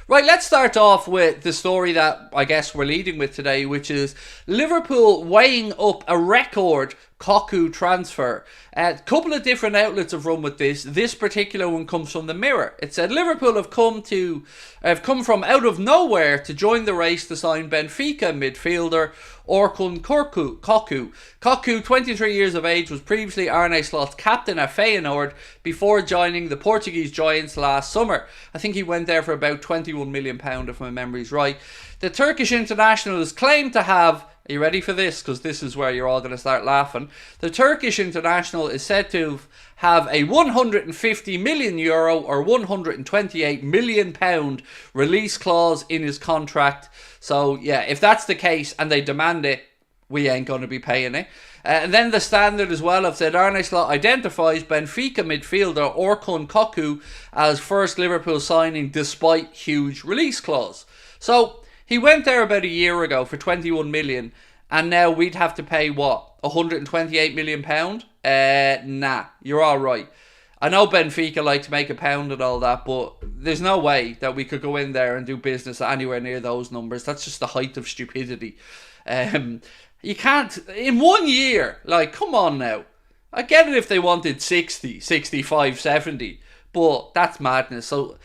Right, let's start off with the story that I guess we're leading with today, which is Liverpool weighing up a record Cocu transfer. A couple of different outlets have run with this. This particular one comes from the Mirror. It said Liverpool have come from out of nowhere to join the race to sign Benfica midfielder Orkun Cocu. Cocu, 23 years of age, was previously Arne Slot's captain at Feyenoord before joining the Portuguese Giants last summer. I think he went there for about £21 million, if my memory's right. The Turkish international is claimed to have... Are you ready for this? Because this is where you're all going to start laughing. The Turkish international is said to have a €150 million or £128 million release clause in his contract. So, yeah, if that's the case and they demand it, we ain't going to be paying it. And then the Standard as well have said Arne Slot identifies Benfica midfielder Orkun Cocu as first Liverpool signing despite huge release clause. So... he went there about a year ago for 21 million, and now we'd have to pay, what, 128 million pound? Nah, you're all right. I know Benfica like to make a pound and all that, but there's no way that we could go in there and do business anywhere near those numbers. That's just the height of stupidity. You can't, in 1 year, like, come on now. I get it if they wanted 60, 65, 70, but that's madness. So...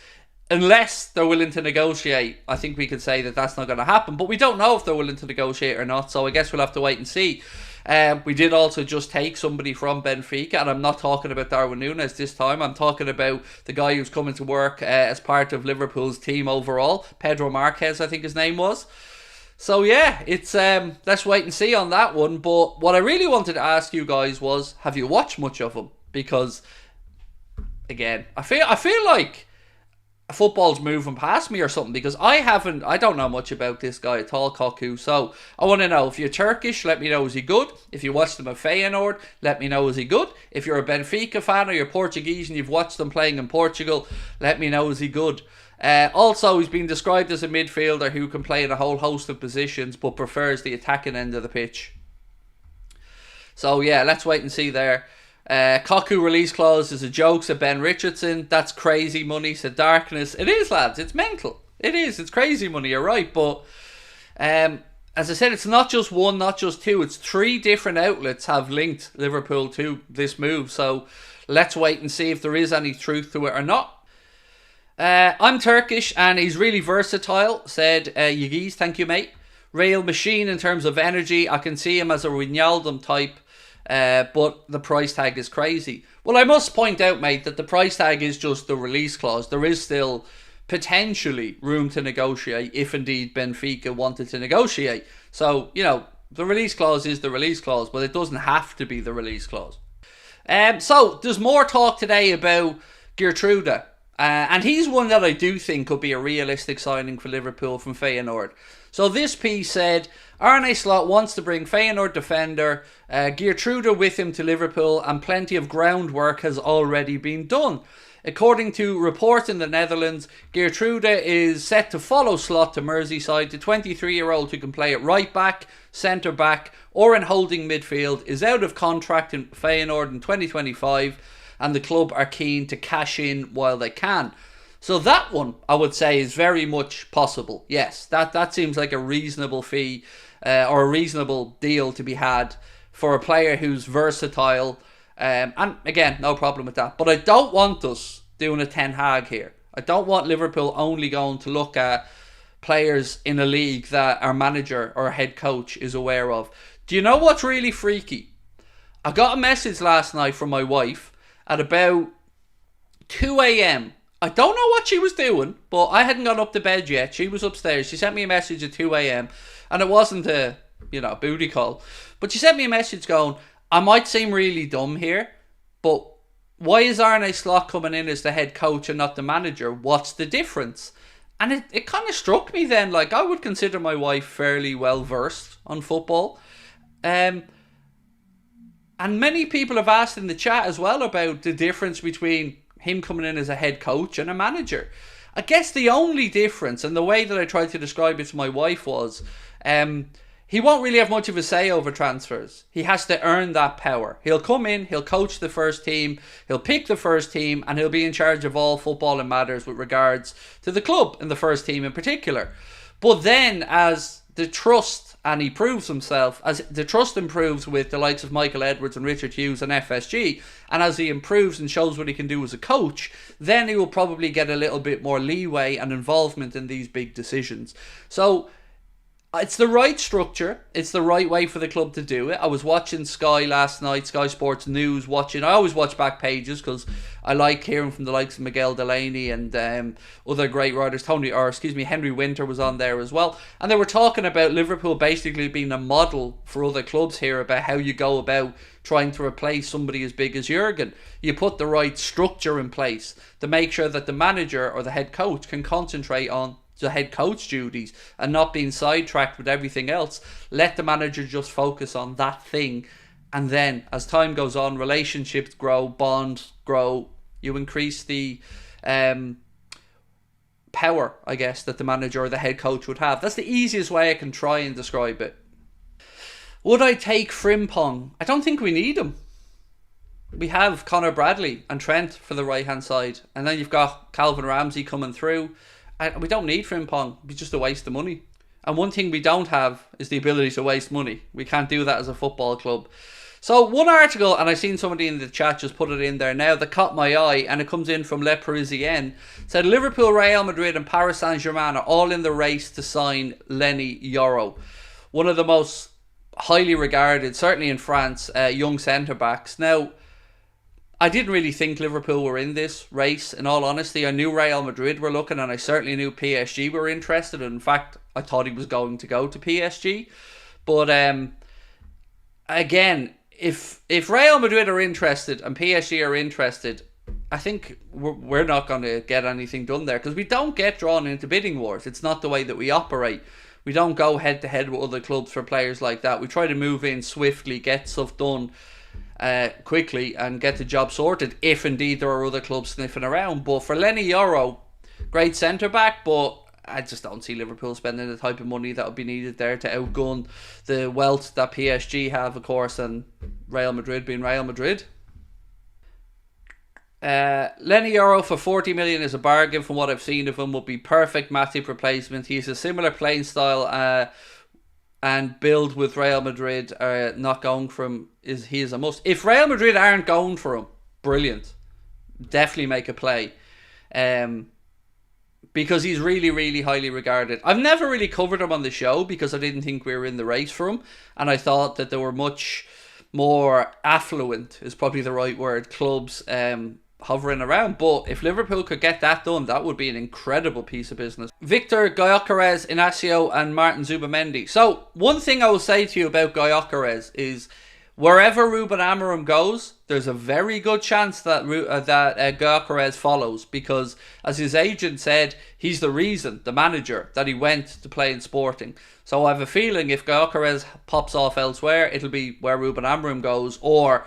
unless they're willing to negotiate, I think we could say that that's not going to happen. But we don't know if they're willing to negotiate or not, so I guess we'll have to wait and see. We did also just take somebody from Benfica, and I'm not talking about Darwin Núñez this time. I'm talking about the guy who's coming to work as part of Liverpool's team overall. Pedro Marquez, I think his name was. So yeah, it's let's wait and see on that one. But what I really wanted to ask you guys was, have you watched much of him? Because, again, I feel like... football's moving past me or something, because I don't know much about this guy at all, Cocu. So I want to know, if you're Turkish, let me know, is he good? If you watched him at Feyenoord, let me know, is he good? If you're a Benfica fan or you're Portuguese and you've watched them playing in Portugal, let me know, is he good? Also, he's been described as a midfielder who can play in a whole host of positions but prefers the attacking end of the pitch. So yeah, let's wait and see there. Cocu release clause is a joke, said Ben Richardson. That's crazy money, said Darkness. It is, lads, it's mental. It's crazy money, you're right. But as I said, it's not just one, not just two, it's 3 different outlets have linked Liverpool to this move. So let's wait and see if there is any truth to it or not. I'm Turkish and he's really versatile, said Yigiz. Thank you, mate. Real machine in terms of energy. I can see him as a Wijnaldum type. But the price tag is crazy. Well, I must point out, mate, that the price tag is just the release clause. There is still potentially room to negotiate if indeed Benfica wanted to negotiate. So, you know, the release clause is the release clause, but it doesn't have to be the release clause. So, there's more talk today about Geertruida. And he's one that I do think could be a realistic signing for Liverpool from Feyenoord. So this piece said, Arne Slot wants to bring Feyenoord defender Geertruida with him to Liverpool, and plenty of groundwork has already been done. According to reports in the Netherlands, Geertruida is set to follow Slot to Merseyside. The 23-year-old who can play at right back, centre back or in holding midfield is out of contract in Feyenoord in 2025, and the club are keen to cash in while they can. So that one, I would say, is very much possible. Yes, that seems like a reasonable fee or a reasonable deal to be had for a player who's versatile. And again, no problem with that. But I don't want us doing a Ten Hag here. I don't want Liverpool only going to look at players in a league that our manager or head coach is aware of. Do you know what's really freaky? I got a message last night from my wife at about 2 a.m. I don't know what she was doing, but I hadn't gone up to bed yet. She was upstairs. She sent me a message at 2 a.m. and it wasn't a, booty call. But she sent me a message going, I might seem really dumb here, but why is Arne Slot coming in as the head coach and not the manager? What's the difference? And it kind of struck me then, like, I would consider my wife fairly well versed on football. And many people have asked in the chat as well about the difference between him coming in as a head coach and a manager. I guess the only difference, and the way that I tried to describe it to my wife was, he won't really have much of a say over transfers. He has to earn that power. He'll come in, he'll coach the first team, he'll pick the first team, and he'll be in charge of all footballing matters with regards to the club and the first team in particular. But then as the trust, and he proves himself, as the trust improves with the likes of Michael Edwards and Richard Hughes and FSG, and as he improves and shows what he can do as a coach, then he will probably get a little bit more leeway and involvement in these big decisions. So it's the right structure. It's the right way for the club to do it. I was watching Sky last night, Sky Sports News, I always watch back pages because I like hearing from the likes of Miguel Delaney and other great writers. Henry Winter was on there as well. And they were talking about Liverpool basically being a model for other clubs here about how you go about trying to replace somebody as big as Jurgen. You put the right structure in place to make sure that the manager or the head coach can concentrate on the head coach duties and not being sidetracked with everything else. Let the manager just focus on that thing, and then as time goes on, relationships grow, bonds grow, you increase the power, I guess, that the manager or the head coach would have. That's the easiest way I can try and describe it. Would I take Frimpong? I don't think we need him. We have Connor Bradley and Trent for the right hand side, and then you've got Calvin Ramsey coming through. We don't need Frimpong. It's just a waste of money. And one thing we don't have is the ability to waste money. We can't do that as a football club. So one article, and I've seen somebody in the chat just put it in there now, that caught my eye, and it comes in from Le Parisien, said Liverpool, Real Madrid and Paris Saint-Germain are all in the race to sign Lenny Yoro. One of the most highly regarded, certainly in France, young centre-backs. Now, I didn't really think Liverpool were in this race, in all honesty. I knew Real Madrid were looking, and I certainly knew PSG were interested. In fact, I thought he was going to go to PSG. But again, if Real Madrid are interested and PSG are interested, I think we're not going to get anything done there, because we don't get drawn into bidding wars. It's not the way that we operate. We don't go head-to-head with other clubs for players like that. We try to move in swiftly, get stuff done quickly and get the job sorted, if indeed there are other clubs sniffing around. But for Lenny Yoro, great centre-back, but I just don't see Liverpool spending the type of money that would be needed there to outgun the wealth that PSG have, of course, and Real Madrid being Real Madrid. Lenny Yoro for 40 million is a bargain. From what I've seen of him, would be perfect Matip replacement. He's a similar playing style and build with Real Madrid. Not going for him he is a must. If Real Madrid aren't going for him, brilliant, definitely make a play, because he's really, really highly regarded. I've never really covered him on the show because I didn't think we were in the race for him, and I thought that there were much more affluent, is probably the right word, clubs hovering around. But if Liverpool could get that done, that would be an incredible piece of business. Victor Gyökeres, Inacio and Martin Zubamendi. So one thing I will say to you about Gyökeres is wherever Ruben Amorim goes, there's a very good chance that Gyökeres follows, because as his agent said, he's the reason, the manager, that he went to play in Sporting. So I have a feeling if Gyökeres pops off elsewhere, it'll be where Ruben Amorim goes, or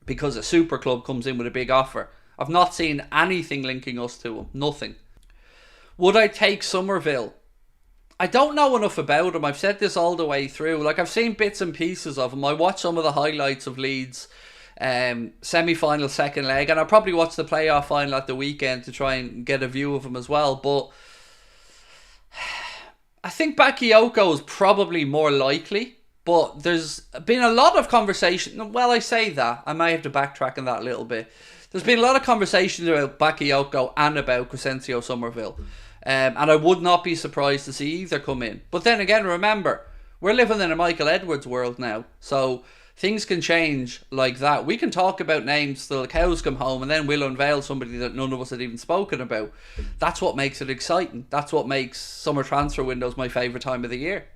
because a super club comes in with a big offer. I've not seen anything linking us to him. Nothing. Would I take Somerville? I don't know enough about him. I've said this all the way through. Like, I've seen bits and pieces of him. I watched some of the highlights of Leeds semi-final second leg, and I'll probably watch the playoff final at the weekend to try and get a view of him as well. But I think Bakayoko is probably more likely. But there's been a lot of conversation. Well, I say that. I may have to backtrack on that a little bit. There's been a lot of conversations about Bakayoko and about Crescencio Somerville. And I would not be surprised to see either come in. But then again, remember, we're living in a Michael Edwards world now. So things can change like that. We can talk about names till the cows come home, and then we'll unveil somebody that none of us had even spoken about. That's what makes it exciting. That's what makes summer transfer windows my favourite time of the year.